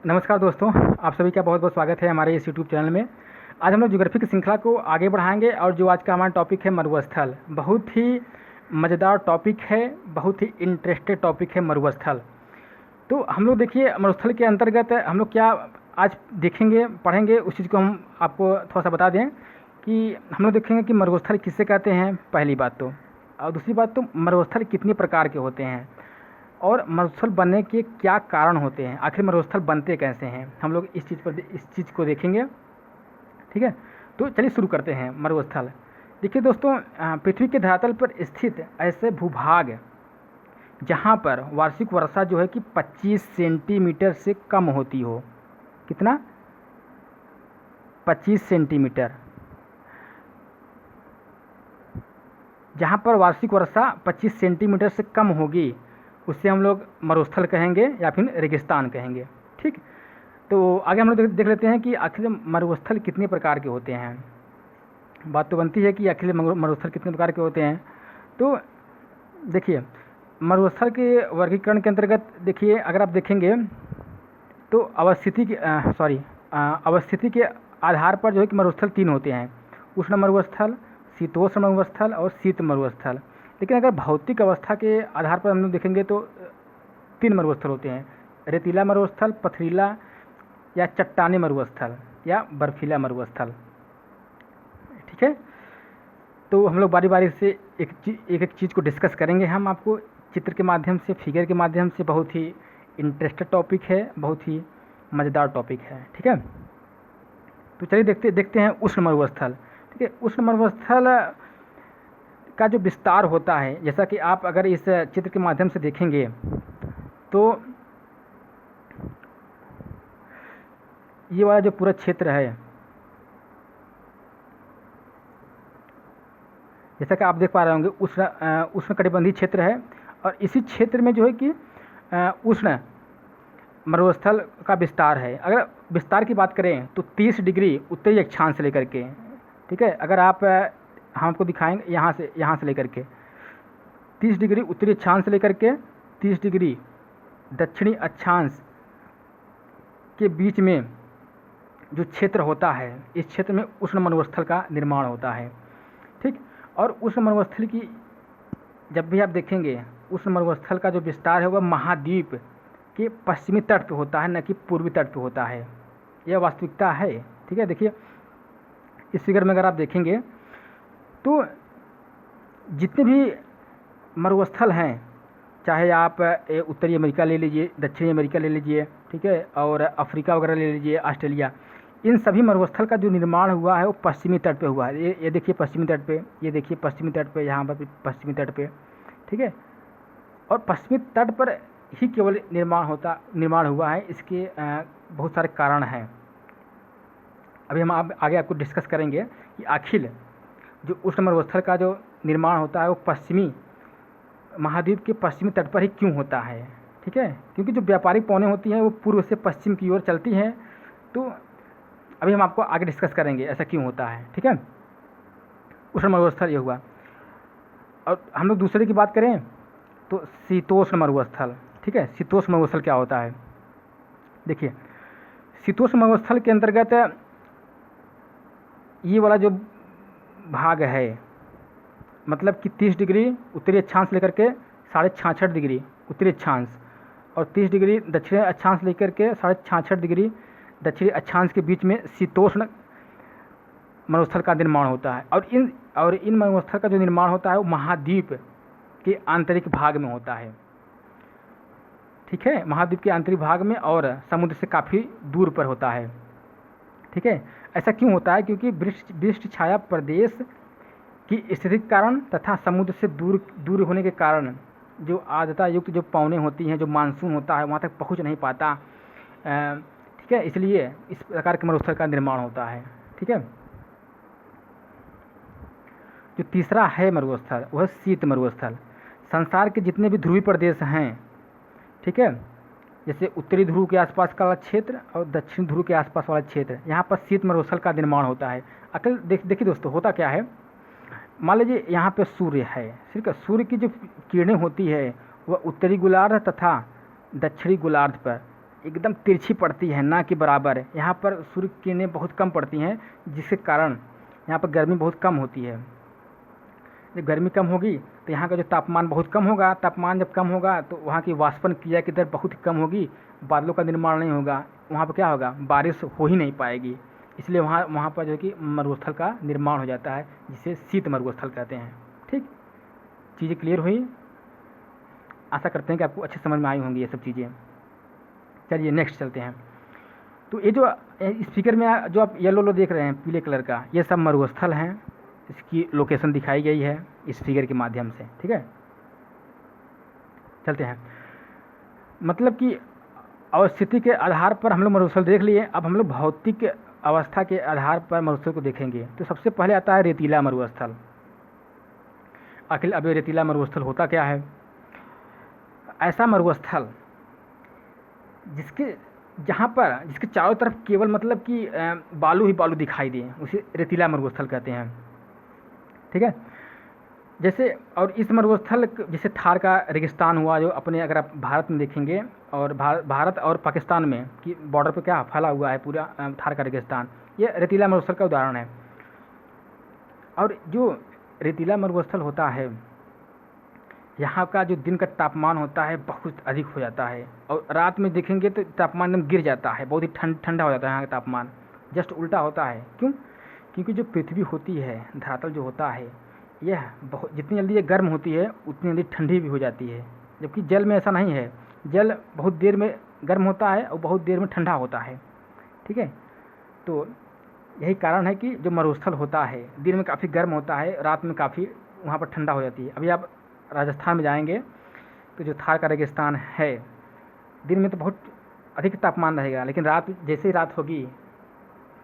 नमस्कार दोस्तों, आप सभी का बहुत बहुत स्वागत है हमारे इस यूट्यूब चैनल में। आज हम लोग ज्योग्राफी की श्रृंखला को आगे बढ़ाएंगे और जो आज का हमारा टॉपिक है मरुस्थल, बहुत ही मज़ेदार टॉपिक है, बहुत ही इंटरेस्टेड टॉपिक है मरुस्थल। तो हम लोग देखिए मरुस्थल के अंतर्गत हम लोग क्या आज देखेंगे, पढ़ेंगे, उस चीज़ को हम आपको थोड़ा सा बता दें कि हम लोग देखेंगे कि मरुस्थल किससे कहते हैं, पहली बात तो। और दूसरी बात तो मरुस्थल कितने प्रकार के होते हैं और मरुस्थल बनने के क्या कारण होते हैं, आखिर मरुस्थल बनते कैसे हैं, हम लोग इस चीज़ को देखेंगे। ठीक है, तो चलिए शुरू करते हैं। मरुस्थल देखिए दोस्तों, पृथ्वी के धरातल पर स्थित ऐसे भूभाग जहाँ पर वार्षिक वर्षा जो है कि 25 सेंटीमीटर से कम होती हो। कितना? 25 सेंटीमीटर। जहाँ पर वार्षिक वर्षा 25 सेंटीमीटर से कम होगी उससे हम लोग मरुस्थल कहेंगे या फिर रेगिस्तान कहेंगे। ठीक, तो आगे हम लोग देख लेते हैं कि आखिर मरुस्थल कितने प्रकार के होते हैं। बात तो बनती है कि आखिर मरुस्थल कितने प्रकार के होते हैं। तो देखिए मरुस्थल के वर्गीकरण के अंतर्गत देखिए, अगर आप देखेंगे तो अवस्थिति के आधार पर जो है कि मरुस्थल 3 होते हैं: उष्ण मरुस्थल, शीतोष्ण मरुस्थल और शीत मरुस्थल। लेकिन अगर भौतिक अवस्था के आधार पर हम लोग देखेंगे तो 3 मरुस्थल होते हैं: रेतीला मरुस्थल, पथरीला या चट्टानी मरुस्थल या बर्फीला मरुस्थल। ठीक है, तो हम लोग बारी बारी से एक एक चीज़ को डिस्कस करेंगे। हम आपको चित्र के माध्यम से, फिगर के माध्यम से, बहुत ही इंटरेस्टेड टॉपिक है, बहुत ही मज़ेदार टॉपिक है। ठीक है, तो चलिए देखते हैं उष्ण मरुस्थल। ठीक है, उष्ण मरुस्थल का जो विस्तार होता है, जैसा कि आप अगर इस चित्र के माध्यम से देखेंगे तो ये वाला जो पूरा क्षेत्र है, जैसा कि आप देख पा रहे होंगे, उष्णकटिबंधीय क्षेत्र है। और इसी क्षेत्र में जो है कि उष्ण मरुस्थल का विस्तार है। अगर विस्तार की बात करें तो 30 डिग्री उत्तरी अक्षांश से लेकर के, ठीक है, अगर आप हम आपको दिखाएंगे यहाँ से लेकर के 30 डिग्री उत्तरी अक्षांश से लेकर के 30 डिग्री दक्षिणी अक्षांश के बीच में जो क्षेत्र होता है, इस क्षेत्र में उष्ण मरुस्थल का निर्माण होता है। ठीक, और उष्ण मरुस्थल की जब भी आप देखेंगे, उष्ण मरुस्थल का जो विस्तार है वह महाद्वीप के पश्चिमी तट पर होता है, न कि पूर्वी तट पर होता है। यह वास्तविकता है। ठीक है, देखिए इस फिगर में अगर आप देखेंगे तो जितने भी मरुस्थल हैं, चाहे आप उत्तरी अमेरिका ले लीजिए, दक्षिणी अमेरिका ले लीजिए, ठीक है, और अफ्रीका वगैरह ले लीजिए, ऑस्ट्रेलिया, इन सभी मरुस्थल का जो निर्माण हुआ है वो पश्चिमी तट पे हुआ है। ये देखिए पश्चिमी तट पे, ये देखिए पश्चिमी तट पे, यहाँ पर पश्चिमी तट पे। ठीक है, और पश्चिमी तट पर ही केवल निर्माण हुआ है। इसके बहुत सारे कारण हैं, अभी हम आगे आपको डिस्कस करेंगे कि आखिर जो उष्ण मरुस्थल का जो निर्माण होता है वो पश्चिमी महाद्वीप के पश्चिमी तट पर ही क्यों होता है। ठीक है, क्योंकि जो व्यापारिक पौने होती हैं वो पूर्व से पश्चिम की ओर चलती हैं। तो अभी हम आपको आगे डिस्कस करेंगे ऐसा क्यों होता है। ठीक है, उष्ण मरुस्थल ये हुआ। और हम लोग दूसरे की बात करें तो शीतोष्ण मरुस्थल। ठीक है, शीतोष्ण मरुस्थल क्या होता है? देखिए शीतोष्ण मरुस्थल के अंतर्गत ये वाला जो भाग है, मतलब कि 30 डिग्री उत्तरी अक्षांश लेकर के 66.5 डिग्री उत्तरी अक्षांश और 30 डिग्री दक्षिणी अक्षांश लेकर के 66.5 डिग्री दक्षिणी अक्षांश के बीच में शीतोष्ण मरुस्थल का निर्माण होता है। और इन मरुस्थल का जो निर्माण होता है वो महाद्वीप के आंतरिक भाग में होता है। ठीक है, महाद्वीप के आंतरिक भाग में और समुद्र से काफ़ी दूर पर होता है। ठीक है, ऐसा क्यों होता है? क्योंकि वृष्टि छाया प्रदेश की स्थिति के कारण तथा समुद्र से दूर होने के कारण जो आर्द्रता युक्त जो पौने होती हैं, जो मानसून होता है वहाँ तक पहुँच नहीं पाता। ठीक है, इसलिए इस प्रकार के मरुस्थल का निर्माण होता है। ठीक है, जो तीसरा है मरुस्थल वह शीत मरुस्थल। संसार के जितने भी ध्रुवीय प्रदेश हैं, ठीक है, जैसे उत्तरी ध्रुव के आसपास का क्षेत्र और दक्षिण ध्रुव के आसपास वाला क्षेत्र, यहाँ पर शीत मरुस्थल का निर्माण होता है। अकल देखिए दोस्तों, होता क्या है, मान लीजिए यहाँ पे सूर्य है, ठीक है, सूर्य की जो किरणें होती है वह उत्तरी गोलार्ध तथा दक्षिणी गोलार्ध पर एकदम तिरछी पड़ती है, ना कि बराबर। यहाँ पर सूर्य की किरणें बहुत कम पड़ती हैं, जिसके कारण यहाँ पर गर्मी बहुत कम होती है। जब गर्मी कम होगी तो यहाँ का जो तापमान बहुत कम होगा। तापमान जब कम होगा तो वहाँ की वाष्पन क्रिया की दर बहुत कम होगी, बादलों का निर्माण नहीं होगा। वहाँ पर क्या होगा, बारिश हो ही नहीं पाएगी। इसलिए वहाँ पर जो है कि मरुस्थल का निर्माण हो जाता है, जिसे शीत मरुस्थल कहते हैं। ठीक, चीज़ें क्लियर हुई? आशा करते हैं कि आपको अच्छे समझ में आई होंगी ये सब चीज़ें। चलिए नेक्स्ट चलते हैं। तो ये जो इस फिगर में जो आप येलो देख रहे हैं, पीले कलर का, ये सब मरुस्थल हैं। इसकी लोकेशन दिखाई गई है इस फिगर के माध्यम से। ठीक है, चलते हैं। मतलब कि अवस्थिति के आधार पर हम लोग मरुस्थल देख लिए। अब हम लोग भौतिक अवस्था के आधार पर मरुस्थल को देखेंगे। तो सबसे पहले आता है रेतीला मरुस्थल। आखिर अब ये रेतीला मरुस्थल होता क्या है? ऐसा मरुस्थल जिसके चारों तरफ केवल मतलब कि बालू ही बालू दिखाई दे, उसे रेतीला मरुस्थल कहते हैं। ठीक है, जैसे और इस मरुस्थल जैसे थार का रेगिस्तान हुआ, जो अपने अगर आप भारत में देखेंगे, और भारत और पाकिस्तान में कि बॉर्डर पे क्या फैला हुआ है पूरा थार का रेगिस्तान, ये रेतीला मरुस्थल का उदाहरण है। और जो रेतीला मरुस्थल होता है, यहाँ का जो दिन का तापमान होता है बहुत अधिक हो जाता है, और रात में देखेंगे तो तापमान एकदम गिर जाता है, बहुत ही ठंडा हो जाता है यहाँ का तापमान। जस्ट उल्टा होता है। क्यों? क्योंकि जो पृथ्वी होती है, धरातल जो होता है, यह बहुत जितनी जल्दी ये गर्म होती है उतनी जल्दी ठंडी भी हो जाती है। जबकि जल में ऐसा नहीं है, जल बहुत देर में गर्म होता है और बहुत देर में ठंडा होता है। ठीक है, तो यही कारण है कि जो मरुस्थल होता है दिन में काफ़ी गर्म होता है, रात में काफ़ी वहाँ पर ठंडा हो जाती है। अभी आप राजस्थान में जाएंगे तो जो थार का रेगिस्तान है, दिन में तो बहुत अधिक तापमान रहेगा, लेकिन रात जैसे ही रात होगी,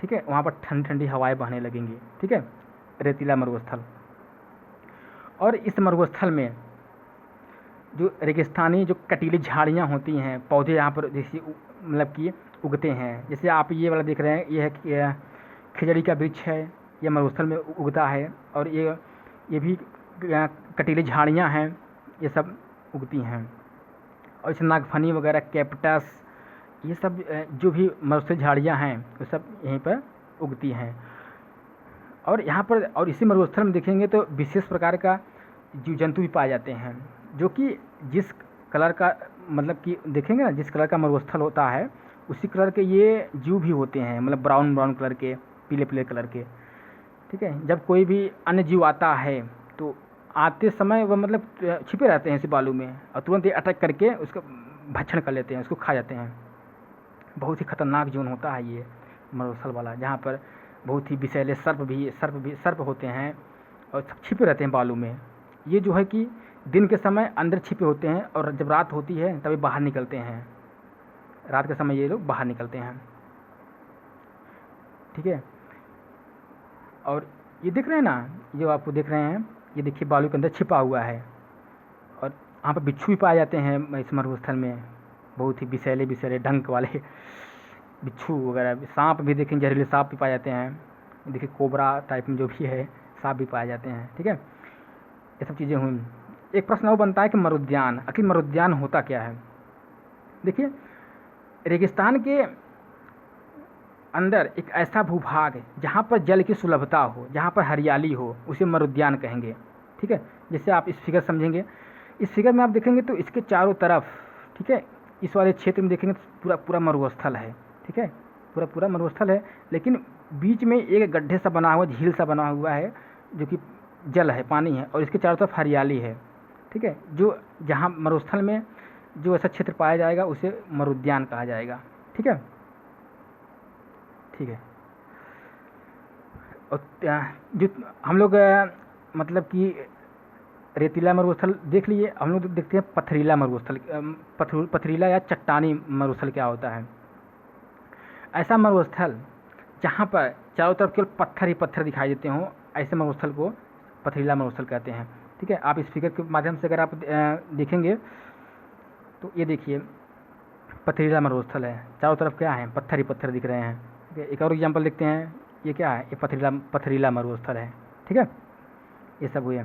ठीक है, वहाँ पर ठंडी ठंडी हवाएं बहने लगेंगी। ठीक है, रेतीला मरुस्थल। और इस मरुस्थल में जो रेगिस्तानी जो कटीली झाड़ियाँ होती हैं, पौधे यहाँ पर जैसे मतलब कि उगते हैं। जैसे आप ये वाला देख रहे हैं, ये है खिजड़ी का वृक्ष है, ये मरुस्थल में उगता है। और ये भी कटीली झाड़ियाँ हैं, ये सब उगती हैं। और इस नागफनी वगैरह, कैप्टस, ये सब जो भी मरुस्थल झाड़ियाँ हैं वो सब यहीं पर उगती हैं। और यहाँ पर और इसी मरुस्थल में देखेंगे तो विशेष प्रकार का जीव जंतु भी पाए जाते हैं, जो कि जिस कलर का मतलब कि देखेंगे ना, जिस कलर का मरुस्थल होता है उसी कलर के ये जीव भी होते हैं, मतलब ब्राउन ब्राउन कलर के, पीले पीले कलर के। ठीक है, जब कोई भी अन्य जीव आता है तो आते समय वह मतलब छिपे रहते हैं इसी बालू में, और तुरंत ये अटैक करके उसका भक्षण कर लेते हैं, उसको खा जाते हैं। बहुत ही खतरनाक जोन होता है ये मरुस्थल वाला, जहाँ पर बहुत ही विषैले सर्प होते हैं और सब छिपे रहते हैं बालू में। ये जो है कि दिन के समय अंदर छिपे होते हैं, और जब रात होती है तभी बाहर निकलते हैं। रात के समय ये लोग बाहर निकलते हैं। ठीक है, और ये देख रहे हैं ना, जो आपको देख रहे हैं, ये देखिए बालू के अंदर छिपा हुआ है। और यहाँ पर बिच्छू भी पाए जाते हैं इस मरुस्थल में, बहुत ही विषैले डंक वाले बिच्छू वगैरह। सांप भी देखें, जहरीले सांप भी पाए जाते हैं। देखिए कोबरा टाइप में जो भी है, सांप भी पाए जाते हैं। ठीक है, ये सब चीज़ें हुई। एक प्रश्न और बनता है कि मरुद्यान, आखिर मरुद्यान होता क्या है? देखिए, रेगिस्तान के अंदर एक ऐसा भूभाग जहाँ पर जल की सुलभता हो, जहाँ पर हरियाली हो, उसे मरुद्यान कहेंगे। ठीक है, जैसे आप इस फिगर समझेंगे, इस फिगर में आप देखेंगे तो इसके चारों तरफ, ठीक है, इस वाले क्षेत्र में देखेंगे तो पूरा मरुस्थल है। ठीक है, पूरा मरुस्थल है, लेकिन बीच में एक गड्ढे सा बना हुआ, झील सा बना हुआ है, जो कि जल है, पानी है, और इसके चारों तरफ हरियाली है। ठीक है, जो जहाँ मरुस्थल में जो ऐसा क्षेत्र पाया जाएगा उसे मरुद्यान कहा जाएगा। ठीक है, ठीक है। और जो हम लोग मतलब कि रेतीला मरुस्थल देख लिए, हम लोग देखते हैं पथरीला मरुस्थल। पथरीला या चट्टानी मरुस्थल क्या होता है? ऐसा मरुस्थल जहाँ पर चारों तरफ केवल पत्थर ही पत्थर दिखाई देते हों, ऐसे मरुस्थल को पथरीला मरुस्थल कहते हैं। ठीक है, आप इस फिगर के माध्यम से अगर आप देखेंगे तो ये देखिए पथरीला मरुस्थल है, चारों तरफ क्या है, पत्थर ही पत्थर दिख रहे हैं। ठीक है, एक और एग्जांपल देखते हैं, ये क्या है, ये पथरीला मरुस्थल है। ठीक है, ये सब हुए।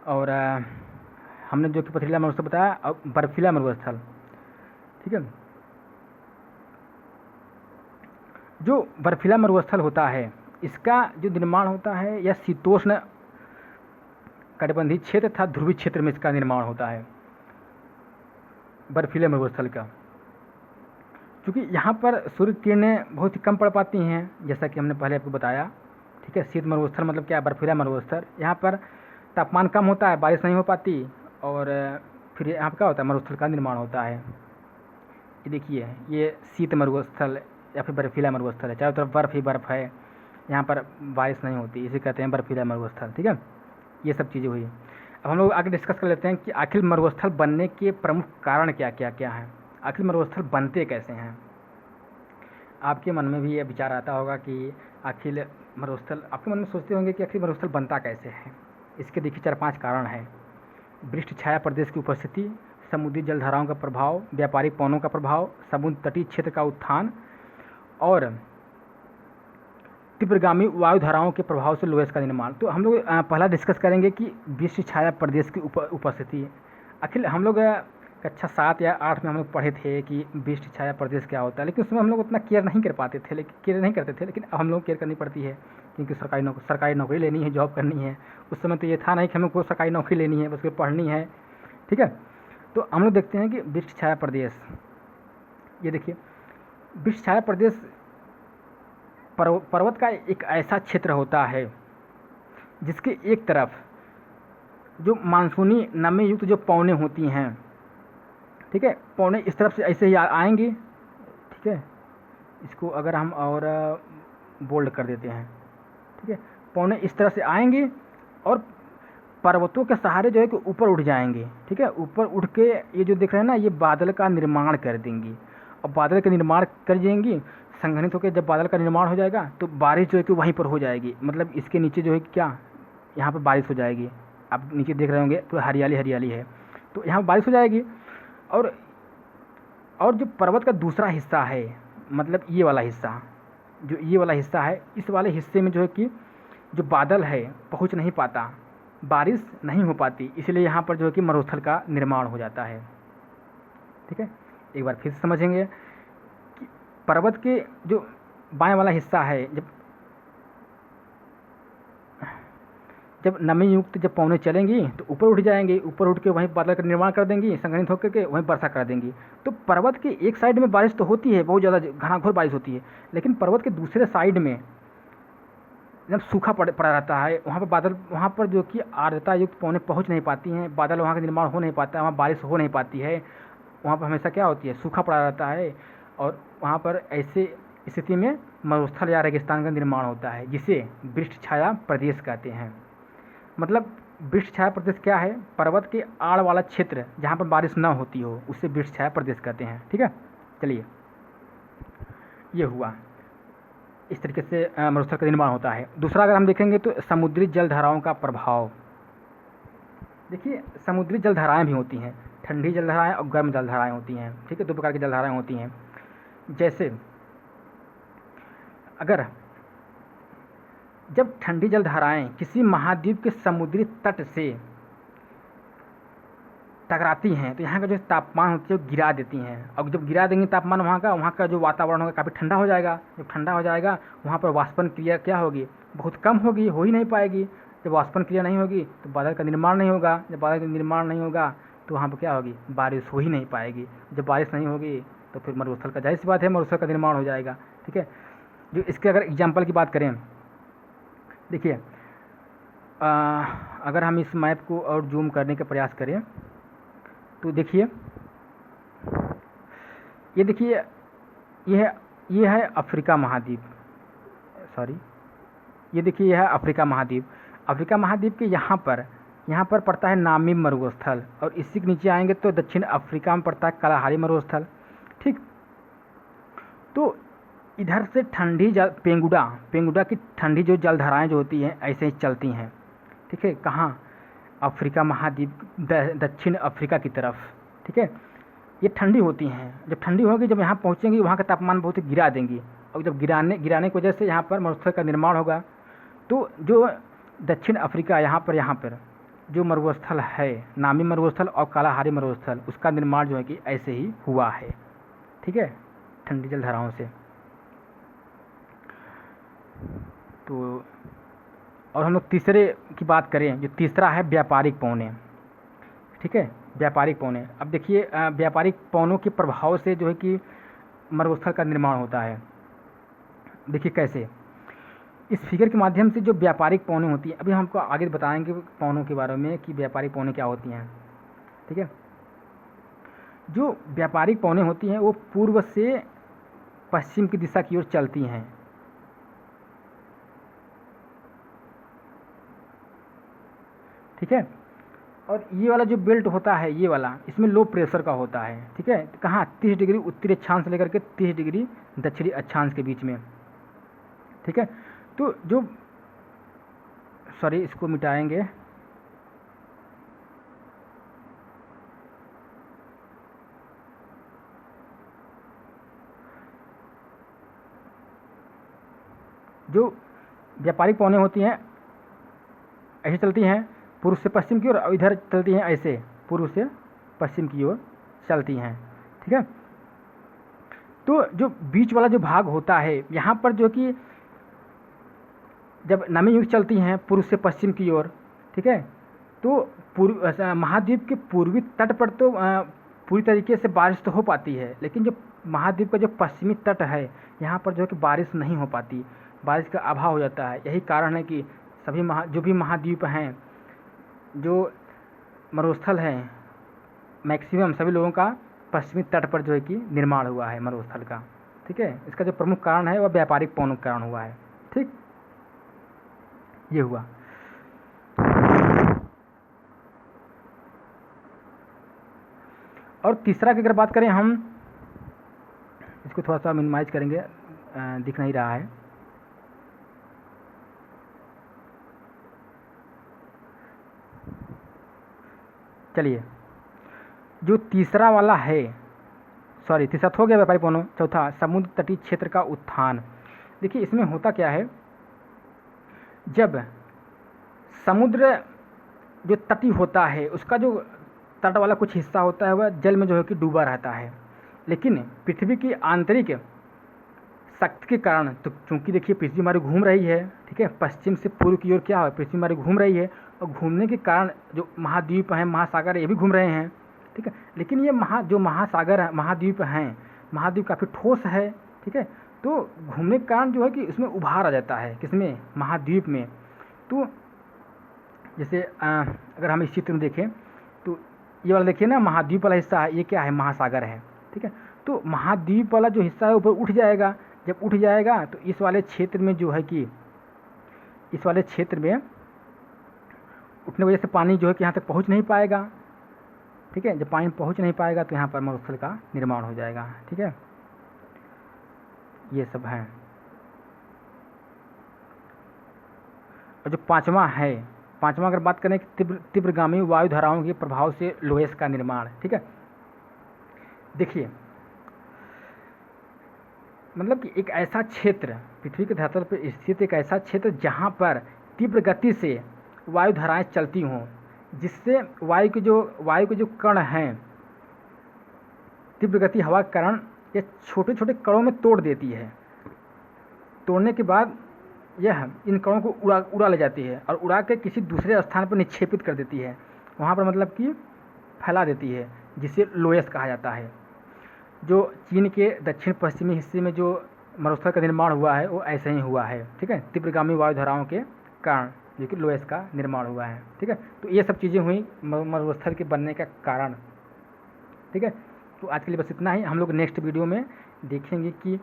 और हमने जो कि पथरीला मरुस्थल बताया, और बर्फीला मरुस्थल, ठीक है। जो बर्फीला मरुस्थल होता है इसका जो निर्माण होता है यह शीतोष्ण कटिबंधीय क्षेत्र तथा ध्रुवीय क्षेत्र में इसका निर्माण होता है बर्फीले मरुस्थल का, क्योंकि यहाँ पर सूर्य किरणें बहुत ही कम पड़ पाती हैं, जैसा कि हमने पहले आपको बताया। ठीक है, शीत मरुस्थल मतलब क्या है, बर्फीला मरुस्थल। यहाँ पर तापमान कम होता है, बारिश नहीं हो पाती, और फिर यहाँ पर क्या होता है, मरुस्थल का निर्माण होता है। ये देखिए, ये शीत मरुस्थल या फिर बर्फीला मरुस्थल है, चारों तरफ बर्फ़ ही बर्फ़ है, यहाँ पर बारिश नहीं होती, इसे कहते हैं बर्फीला मरुस्थल। ठीक है, ये सब चीज़ें हुई। अब हम लोग आगे डिस्कस कर लेते हैं कि आखिर मरुस्थल बनने के प्रमुख कारण क्या क्या क्या हैं, आखिर मरुस्थल बनते कैसे हैं। आपके मन में भी ये विचार आता होगा कि आखिर मरुस्थल, आपके मन में सोचते होंगे कि आखिर मरुस्थल बनता कैसे है। इसके देखिए 4-5 कारण हैं। वृष्ट छाया प्रदेश की उपस्थिति, समुद्री जलधाराओं का प्रभाव, व्यापारिक पवनों का प्रभाव, समुद्र तटीय क्षेत्र का उत्थान और तीव्रगामी वायुधाराओं के प्रभाव से लोहेस का निर्माण। तो हम लोग पहला डिस्कस करेंगे कि वृष्ट छाया प्रदेश की उपस्थिति। आखिर हम लोग कक्षा 7 या 8 में हम लोग पढ़े थे कि वृष्ट छाया प्रदेश क्या होता है, लेकिन उसमें हम लोग उतना केयर नहीं कर पाते थे, लेकिन अब हम लोग केयर करनी पड़ती है, क्योंकि सरकारी नौकरी लेनी है, जॉब करनी है। उस समय तो ये था नहीं कि हमें कोई सरकारी नौकरी लेनी है, बस फिर पढ़नी है। ठीक है, तो हम लोग देखते हैं कि वृष्ट छाया प्रदेश, ये देखिए, वृष्ट छाया प्रदेश पर्वत का एक ऐसा क्षेत्र होता है जिसके एक तरफ जो मानसूनी नमी युक्त जो पवनें होती हैं, ठीक है, पवनें इस तरफ से ऐसे ही आएंगी। ठीक है, इसको अगर हम और बोल्ड कर देते हैं, ठीक है, पवनें इस तरह से आएंगी और पर्वतों के सहारे जो है कि ऊपर उठ जाएंगे। ठीक है, ऊपर उठ के ये जो दिख रहे हैं ना, ये बादल का निर्माण कर देंगी, और बादल का निर्माण कर देंगी, संघनित होकर जब बादल का निर्माण हो जाएगा तो बारिश जो है कि वहीं पर हो जाएगी। मतलब इसके नीचे जो है कि क्या, यहाँ पर बारिश हो जाएगी। आप नीचे देख रहे होंगे तो हरियाली हरियाली है, तो यहाँ पर बारिश हो जाएगी। और जो पर्वत का दूसरा हिस्सा है, मतलब ये वाला हिस्सा, जो ये वाला हिस्सा है, इस वाले हिस्से में जो है कि जो बादल है पहुँच नहीं पाता, बारिश नहीं हो पाती, इसलिए यहाँ पर जो है कि मरुस्थल का निर्माण हो जाता है। ठीक है, एक बार फिर से समझेंगे कि पर्वत के जो बाएं वाला हिस्सा है, जब नमी युक्त जब पवनें चलेंगी तो ऊपर उठ जाएंगे, ऊपर उठ के वहीं बादल का निर्माण कर देंगी, संघनित होकर के वहीं वर्षा कर देंगी। तो पर्वत के एक साइड में बारिश तो होती है, बहुत ज़्यादा घनाघोर बारिश होती है, लेकिन पर्वत के दूसरे साइड में जब सूखा पड़ा रहता है, वहाँ पर बादल, वहाँ पर जो कि आर्द्रता युक्त पवनें पहुँच नहीं पाती हैं, बादल वहाँ का निर्माण हो नहीं पाता है, वहाँ बारिश हो नहीं पाती है, वहाँ पर हमेशा क्या होती है, सूखा पड़ा रहता है, और वहाँ पर ऐसे स्थिति में मरुस्थल या रेगिस्तान का निर्माण होता है, जिसे वृष्ट छाया प्रदेश कहते हैं। मतलब वृष्ट छाया प्रदेश क्या है, पर्वत के आड़ वाला क्षेत्र जहाँ पर बारिश न होती हो, उससे वृष्ट छाया प्रदेश कहते हैं। ठीक है, चलिए, ये हुआ, इस तरीके से मरुस्थल का निर्माण होता है। दूसरा अगर हम देखेंगे तो समुद्री जलधाराओं का प्रभाव। देखिए, समुद्री जलधाराएं भी होती हैं, ठंडी जलधाराएं और गर्म जलधाराएं होती हैं। ठीक है, 2 प्रकार की जलधाराएं होती हैं। जैसे अगर जब ठंडी जलधाराएं किसी महाद्वीप के समुद्री तट से टकराती हैं तो यहाँ का जो तापमान होती है वो गिरा देती हैं, और जब गिरा देंगे तापमान वहाँ का जो वातावरण होगा काफ़ी ठंडा हो जाएगा। जब ठंडा हो जाएगा वहाँ पर वाष्पन क्रिया क्या होगी, बहुत कम होगी, हो ही नहीं पाएगी। जब वाष्पन क्रिया नहीं होगी तो बादल का निर्माण नहीं होगा, जब बादल का निर्माण नहीं होगा तो वहाँ पर क्या होगी, बारिश हो ही नहीं पाएगी। जब बारिश नहीं होगी तो फिर मरुस्थल का, जाहिर सी बात है, मरुस्थल का निर्माण हो जाएगा। ठीक है, जो इसके अगर एग्जाम्पल की बात करें, देखिए, अगर हम इस मैप को और जूम करने का प्रयास करें तो देखिए, ये देखिए, ये है अफ्रीका महाद्वीप, सॉरी, ये देखिए, यह है अफ्रीका महाद्वीप। अफ्रीका महाद्वीप के यहाँ पर पड़ता है नामीब मरुस्थल, और इसी के नीचे आएंगे तो दक्षिण अफ्रीका में पड़ता है कालाहारी मरुस्थल। ठीक, तो इधर से ठंडी पेंगुडा की ठंडी जो जलधाराएं जो होती हैं ऐसे ही चलती हैं। ठीक है, कहाँ, अफ्रीका महाद्वीप, दक्षिण अफ्रीका की तरफ। ठीक है, ये ठंडी होती हैं, जब ठंडी होगी, जब यहाँ पहुँचेंगी वहाँ का तापमान बहुत ही गिरा देंगी, और जब गिराने की वजह से यहाँ पर मरुस्थल का निर्माण होगा। तो जो दक्षिण अफ्रीका यहाँ पर जो मरुस्थल है, नामी मरुस्थल और कालाहारी मरुस्थल, उसका निर्माण जो है कि ऐसे ही हुआ है। ठीक है, ठंडी जल धाराओं से। तो और हम लोग तीसरे की बात करें, जो तीसरा है व्यापारिक पौने, ठीक है, व्यापारिक पौने। अब देखिए व्यापारिक पौनों के प्रभाव से जो है कि मरुस्थल का निर्माण होता है। देखिए कैसे, इस फिगर के माध्यम से जो व्यापारिक पौने होती हैं, अभी हमको आगे बताएंगे पौनों के बारे में कि व्यापारिक पौने क्या होती हैं, ठीक है। जो व्यापारिक पौने होती हैं वो पूर्व से पश्चिम की दिशा की ओर चलती हैं, ठीक है। और ये वाला जो बेल्ट होता है, ये वाला, इसमें लो प्रेशर का होता है, ठीक है। कहाँ, 30 डिग्री उत्तरी अक्षांश से लेकर के 30 डिग्री दक्षिणी अक्षांश के बीच में, ठीक है। तो जो सॉरी इसको मिटाएंगे, जो व्यापारिक पौने होती हैं ऐसे चलती हैं पूर्व से पश्चिम की ओर, और इधर चलती हैं ऐसे पूर्व से पश्चिम की ओर चलती हैं, ठीक है। तो जो बीच वाला जो भाग होता है, यहाँ पर जो कि जब नमी युक्त चलती हैं पूर्व से पश्चिम की ओर, ठीक है, तो पूर्व महाद्वीप के पूर्वी तट पर तो पूरी तरीके से बारिश तो हो पाती है, लेकिन जो महाद्वीप का जो पश्चिमी तट है, यहाँ पर जो है कि बारिश नहीं हो पाती, बारिश का अभाव हो जाता है। यही कारण है कि सभी जो भी महाद्वीप हैं, जो मरुस्थल हैं, मैक्सिमम सभी लोगों का पश्चिमी तट पर जो है कि निर्माण हुआ है मरुस्थल का, ठीक है। इसका जो प्रमुख कारण है वह व्यापारिक पौनों के कारण हुआ है, ठीक, ये हुआ। और तीसरा की अगर बात करें हम, इसको थोड़ा सा मिनिमाइज करेंगे, दिख नहीं रहा है, चलिए। जो तीसरा वाला है, सॉरी तीसरा तो हो गया व्यापारिक पौनों, चौथा समुद्र तटीय क्षेत्र का उत्थान। देखिए इसमें होता क्या है, जब समुद्र जो तटीय होता है उसका जो तट वाला कुछ हिस्सा होता है वह जल में जो है कि डूबा रहता है, लेकिन पृथ्वी की आंतरिक शक्ति के कारण, तो चूंकि देखिए पृथ्वी हमारी घूम रही है, ठीक है, पश्चिम से पूर्व की ओर क्या है, पृथ्वी हमारी घूम रही है, और घूमने के कारण जो महाद्वीप हैं, महासागर, ये भी घूम रहे हैं, ठीक है। लेकिन ये जो महासागर है, महाद्वीप हैं, महाद्वीप काफ़ी ठोस है, ठीक है। तो घूमने के कारण जो है कि उसमें उभार आ जाता है, किसमें, महाद्वीप में। तो जैसे अगर हम इस चित्र में देखें तो ये वाला देखिए ना, महाद्वीप वाला हिस्सा है, ये क्या है, महासागर है, ठीक है। तो महाद्वीप वाला जो हिस्सा है ऊपर उठ जाएगा, जब उठ जाएगा तो इस वाले क्षेत्र में जो है कि, इस वाले क्षेत्र में उठने की वजह से पानी जो है कि यहाँ तक पहुँच नहीं पाएगा, ठीक है। जब पानी पहुँच नहीं पाएगा तो यहाँ पर मरुस्थल का निर्माण हो जाएगा, ठीक है। ये सब है। और जो पांचवा है, पांचवा अगर बात करें कि तीव्रगामी वायु धाराओं के प्रभाव से लोहेस का निर्माण, ठीक है। देखिए मतलब कि एक ऐसा क्षेत्र, पृथ्वी के धरातल पर स्थित एक ऐसा क्षेत्र जहाँ पर तीव्र गति से वायु धाराएं चलती हों, जिससे वायु के जो कण हैं, तीव्र गति हवा के कारण ये छोटे छोटे कणों में तोड़ देती है। तोड़ने के बाद यह इन कणों को उड़ा ले जाती है और उड़ा के किसी दूसरे स्थान पर निक्षेपित कर देती है, वहाँ पर मतलब कि फैला देती है, जिसे लोयस कहा जाता है। जो चीन के दक्षिण पश्चिमी हिस्से में जो मरुस्थल का निर्माण हुआ है वो ऐसे ही हुआ है, ठीक है, तीव्रगामी वायु धाराओं के कारण जो कि लोयस का निर्माण हुआ है, ठीक है। तो ये सब चीज़ें हुई मरुस्थल के बनने का कारण, ठीक है। तो आज के लिए बस इतना ही। हम लोग नेक्स्ट वीडियो में देखेंगे कि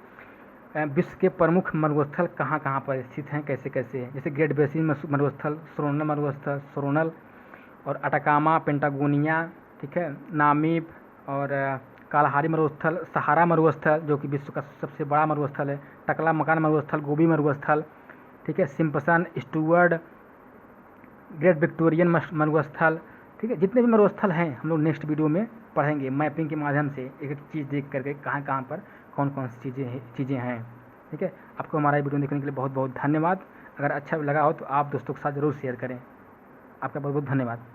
विश्व के प्रमुख मरुस्थल कहाँ कहाँ पर स्थित हैं, कैसे कैसे, जैसे ग्रेट बेसिन मरुस्थल, सोरोनल और अटाकामा, पेंटागोनिया, ठीक है, नामीब और कालाहारी मरुस्थल, सहारा मरुस्थल जो कि विश्व का सबसे बड़ा मरुस्थल है, टकला मकान मरुस्थल, गोबी मरुस्थल, ठीक है, सिम्पसन, स्टुअर्ट, ग्रेट विक्टोरियन मरुस्थल, ठीक है। जितने भी मरुस्थल हैं हम लोग नेक्स्ट वीडियो में पढ़ेंगे, मैपिंग के माध्यम से एक एक चीज़ देख करके कहाँ कहाँ पर कौन कौन सी चीज़ें हैं, ठीक है। आपको हमारा वीडियो देखने के लिए बहुत बहुत धन्यवाद। अगर अच्छा लगा हो तो आप दोस्तों के साथ ज़रूर शेयर करें। आपका बहुत बहुत धन्यवाद।